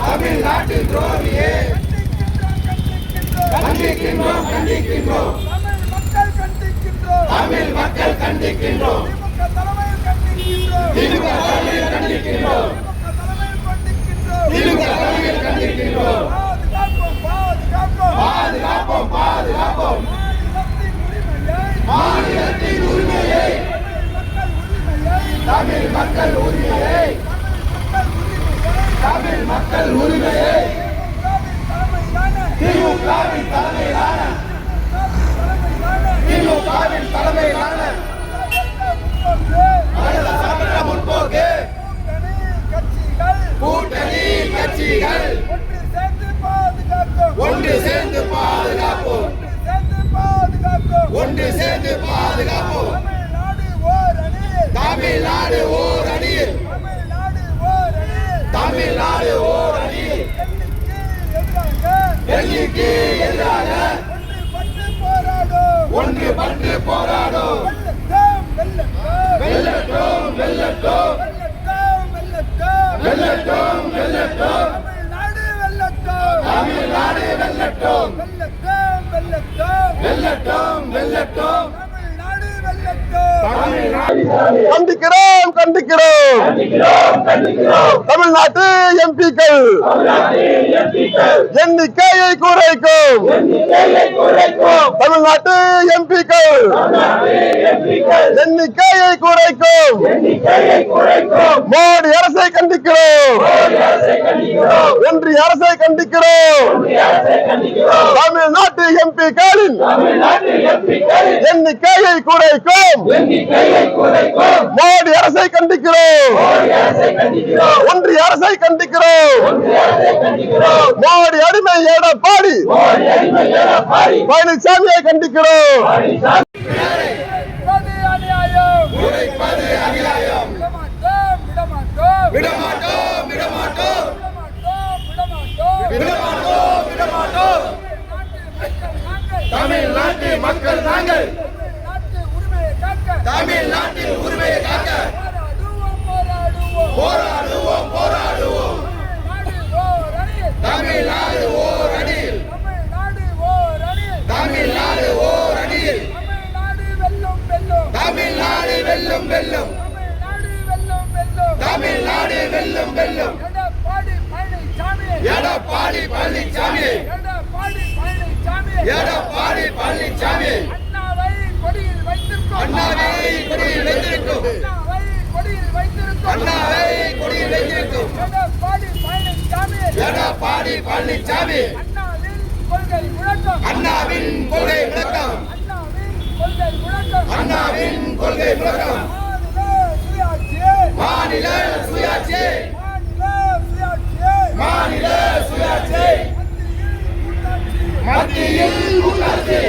தமிழ்நாட்டில் துரோகியே கண்டிக்கின்றோம் கண்டிக்கின்றோம் தமிழ் மக்கள் கண்டிக்கின்றோம் திமுக தலைமையில் கண்டிக்கின்றோம் திமுக தலைமையில் கண்டிக்கின்றோம் பாதுகாப்போம் பாதுகாப்போம் மாநிலத்தின் உரிமையை தமிழ் மக்கள் உரிமையை தமிழ் மக்கள் உரிமையை திமுகவின் தலைமையிலான முற்போக்கு கூட்டணி கட்சிகள் ஒன்று சேர்ந்து பாதுகாப்போம் ஒன்று சேர்ந்து பாதுகாப்போம் தமிழ்நாடு ஓர் அணியில் தமிழ்நாடு ஓர் அணியில் டெல்லிக்கு எதிராக ஒன்றுபட்டு போராடும் வெல்லட்டும் வெல்லட்டும் வெல்லட்டும் வெல்லட்டும் தமிழ்நாடு வெல்லட்டும் வெல்லட்டும் வெல்லட்டும் கண்டிக்கிறோம் கண்டிக்கிறோம் தமிழ்நாட்டு எம்பிக்கள் எண்ணிக்கையை குறைக்கும் தமிழ்நாட்டு எம்பிக்கள் எண்ணிக்கையை குறைக்கும் மோடி அரசை கண்டிக்கிறோம் ஒன்றிய அரசை கண்டிக்கிறோம் தமிழ்நாட்டு எம்பிக்களின் எண்ணிக்கையை குறைக்கும் மோடி அரசை கண்டிக்கிறோம் ஒன்றிய அரசை கண்டிக்கிறோம் மோடி அடிமை எடப்பாடி பழனிசாமியை கண்டிக்கிறோம் தமிழ்நாட்டு மக்கள் நாங்கள் தமிழ்நாட்டில் உரிமையை காக்க போராடுவோம் போராடுவோம் தமிழ்நாடு ஓர் அணியில் தமிழ்நாடு ஓர் அணியில் தமிழ்நாடு வெல்லும் வெல்லும் தமிழ்நாடு வெல்லும் வெல்லும் எடப்பாடி பழனிசாமி எடப்பாடி பழனிசாமி அண்ணாவை கொடியில் வைத்திருக்கும் அண்ணாவை கொடியில் வைத்திருக்கும் எடப்பாடி பழனிசாமி அண்ணாவின் கொள்கை விளக்கம் அண்ணாவின் கொள்கை விளக்கம் மாநில சுயாட்சி மாநில சுயாட்சி மத்தியில் உள்ளாட்சி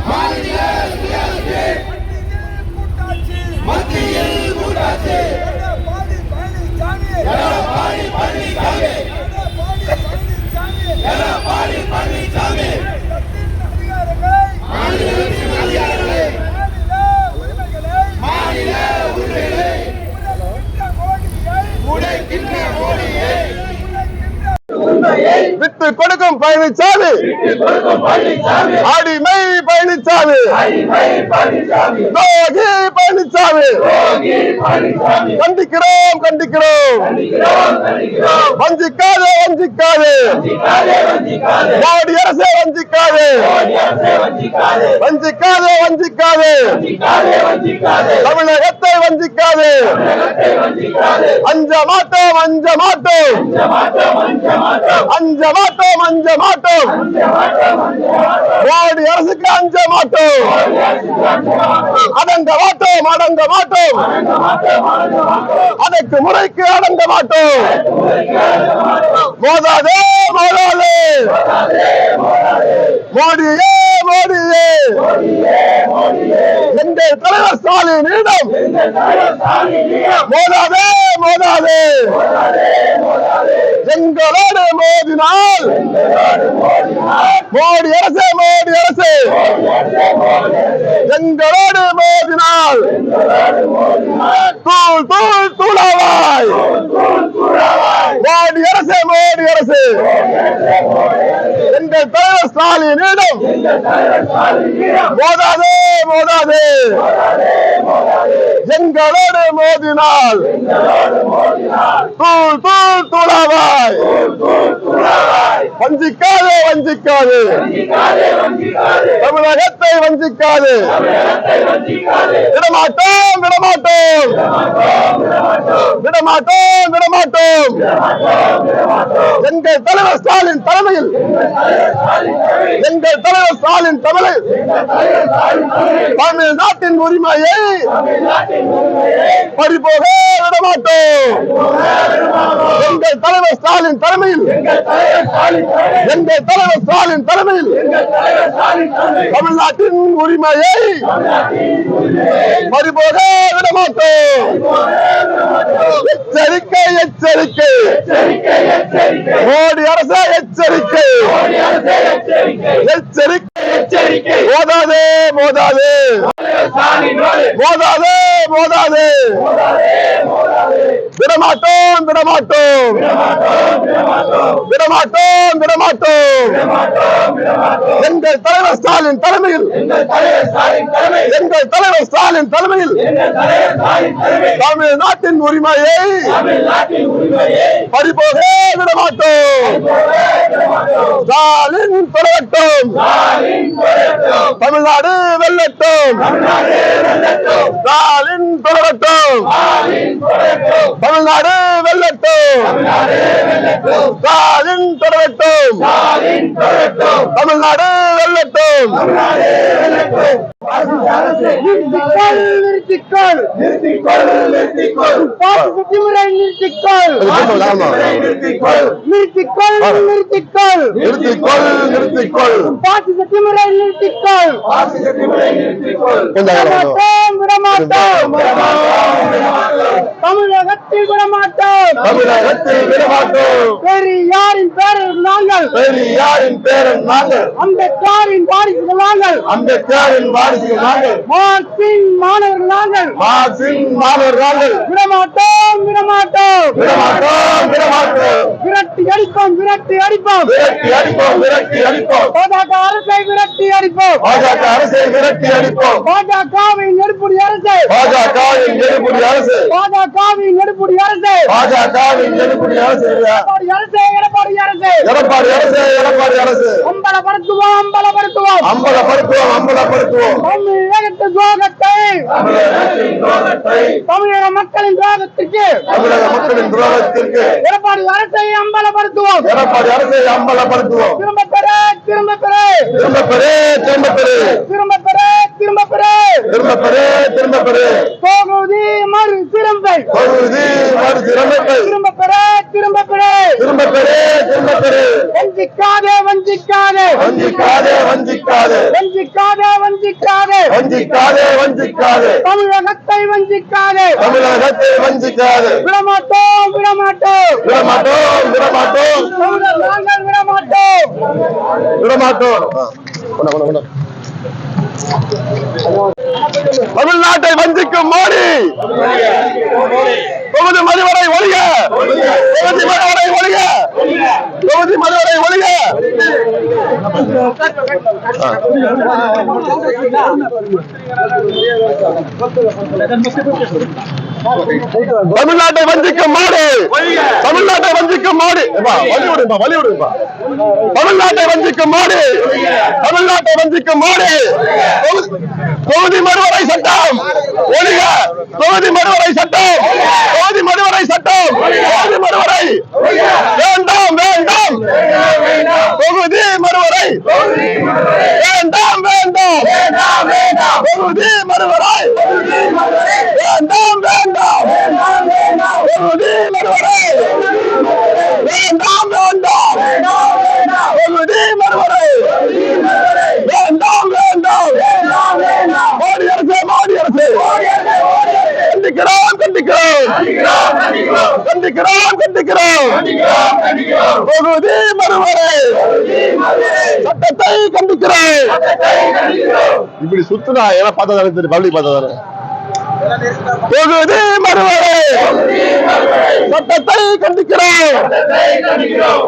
மாநில சுயாட்சி மத்தியில் கூட்டாட்சி எடப்பாடி பழனிசாமி எடப்பாடி பழனிசாமி மாநிலத்தின் அதிகாரங்களை மாநில உரிமைகளை உடைக்கின்ற மோடியை விட்டு கொடுக்கும் பழனிசாமி அடிமை பழனிசாமி ரோகி பழனிசாமி கண்டிக்கிறோம் கண்டிக்கிறோம் வஞ்சிக்காதே வஞ்சிக்காதே மோடி அரசே வஞ்சிக்காதே வஞ்சிக்காதே வஞ்சிக்காதே தமிழகத்தை வஞ்சிக்காதே அஞ்ச மாட்டோம் அஞ்ச மாட்டோம் அஞ்ச மாட்டோம் அஞ்ச மாட்டோம் மோடி அரசுக்கு அஞ்ச மாட்டோம் அடங்க மாட்டோம் அடங்க மாட்டோம் அடக்கு முறைக்கு அடங்க மாட்டோம் மோதாதே மோதாதே மோடியே மோடியே எங்கள் தலைவர் ஸ்டாலினிடம் மோதாதே மோதாதே எங்களோடு மோதினால் மோடி அரசு எங்களோடு மோதினால் தூள் தூள் தூளாவாய். மோடி அரசு எங்கள் தலைவர் ஸ்டாலினிடம் மோதாதே எங்களோடு மோதினால் தூள் தூள் தூளாவாய். வஞ்சிக்காதே தமிழகத்தை வஞ்சிக்காது. விடமாட்டோம். எங்கள் தலைவர் ஸ்டாலின் தலைமையில் தமிழ்நாட்டின் உரிமையை பறிபோக விடமாட்டோம். எங்கள் தலைவர் ஸ்டாலின் தலைமையில் தமிழ்நாட்டின் உரிமையை பறிபோக விடமாட்டோம். எச்சரிக்கை மோடி அரசு எச்சரிக்கை. மோதாதே விடமாட்டோம். எங்கள் தலைவர் ஸ்டாலின் தலைமையில் தமிழ்நாட்டின் உரிமையை பறிபோக விடமாட்டோம். ஸ்டாலின் தொடரட்டும், தமிழ்நாடு வெல்லட்டும். ஸ்டாலின் தொடரட்டும், தமிழ்நாடு வெல்லட்டும். ஸ்டாலின் தொடரட்டும், தமிழ்நாடு வெல்லட்டும். நிறுத்திக்கொள் தமிழகத்தில் விடமாட்டோம். பெரியாரின் பேரர் நாங்கள், அம்பேத்கரின் வாரிசுகள் நாங்கள், மார்க்சின் மாணவர்கள் நாங்கள். விடமாட்டோம். விரட்டி அடிப்போம். பாஜக அரசை விரட்டி அடிப்போம். பாஜகவின் நெருப்புடி அரசு. எடப்பாடி அரசு. அம்பலப்படுத்துவோம். தமிழகத்து துரோகத்தை, தமிழக மக்களின் துரோகத்திற்கு எடப்பாடி அரசை அம்பலப்படுத்துவோம். திரும்ப பெறு தொகுதி மறு திரும்பை. வஞ்சிக்காதே. தமிழகத்தை வஞ்சிக்காதே. விடமாட்டோம். தமிழ்நாட்டை வஞ்சிக்கும் மோடி தொகுதி மறுவரை ஒழிக. தமிழ்நாட்டை வஞ்சிக்கும் மோடி. தமிழ்நாட்டை வஞ்சிக்கும் மோடி. தொகுதி மறுவரை சட்டம் ஒழிக. வேண்டாம். தொகுதி மறுவரை வேண்டாம். தொகுதி மறுவரை வேண்டாம். தொகுதி மறுவரை வேண்டாம். தொகுதி மறுவரை வேண்டாம். மோடி அரசு. கண்டிக்கிறோம். கண்டிக்கிறோம் தொகுதி மறுவரை சட்டத்தை கண்டிக்கிறோம். இப்படி சுத்துனா ஏன்னா பார்த்ததானே தெரியும், பப்ளிக் பார்த்ததானே. தொகுதி மறுவரை சட்டத்தை கண்டிக்கிறோம்.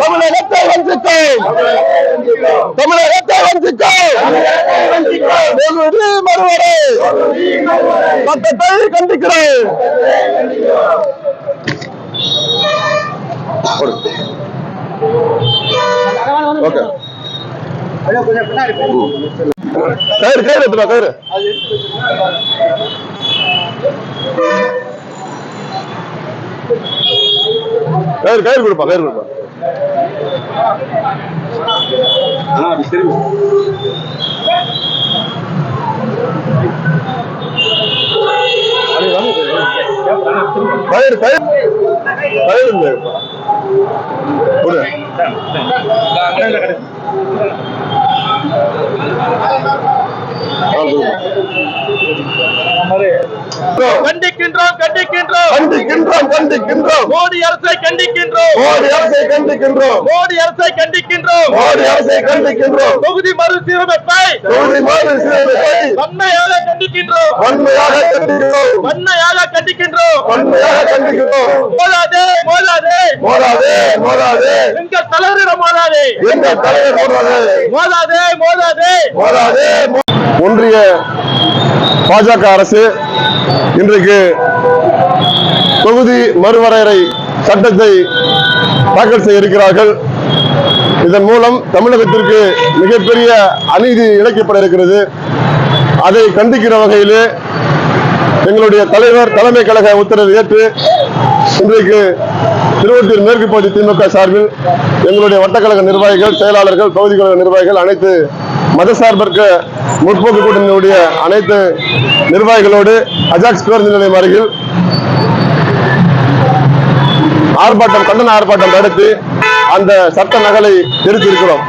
தமிழகத்தை வஞ்சிக்கும் தொகுதி மறுவரை சட்டத்தை கண்டிக்கிறோம். கயிறு எடுத்துமா கயிறு கொடுப்பா கயிறு கொடுப்பா. கயிறு கண்டிக்கின்றோம் மோடி அரசை கண்டிக்கின்றோம். தொகுதி மறுசீரமைப்பை வன்மையாக கண்டிக்கின்றோம். மோதாதே எங்கள் தலைவரிடம் மோதாதே. ஒன்றிய பாஜக அரசு இன்றைக்கு தொகுதி மறுவரையறை சட்டத்தை தாக்கல் செய்ய இருக்கிறார்கள். இதன் மூலம் தமிழகத்திற்கு மிகப்பெரிய அநீதி இழைக்கப்பட இருக்கிறது. அதை கண்டிக்கிற வகையிலே எங்களுடைய தலைவர் தலைமை கழக உத்தரவை ஏற்று இன்றைக்கு திருவொற்றியூர் மேற்கு பகுதி திமுக சார்பில் எங்களுடைய வட்டக்கழக நிர்வாகிகள், செயலாளர்கள், பகுதி கழக நிர்வாகிகள், அனைத்து மதசார்பற்ற முற்போக்கு கூட்டணியுடைய அனைத்து நிர்வாகிகளோடு அஜாக்ஸ் பேருந்து நிலையம் அருகில் கண்டன ஆர்ப்பாட்டம் நடத்தி அந்த சட்ட நகலை திருத்தி இருக்கிறோம்.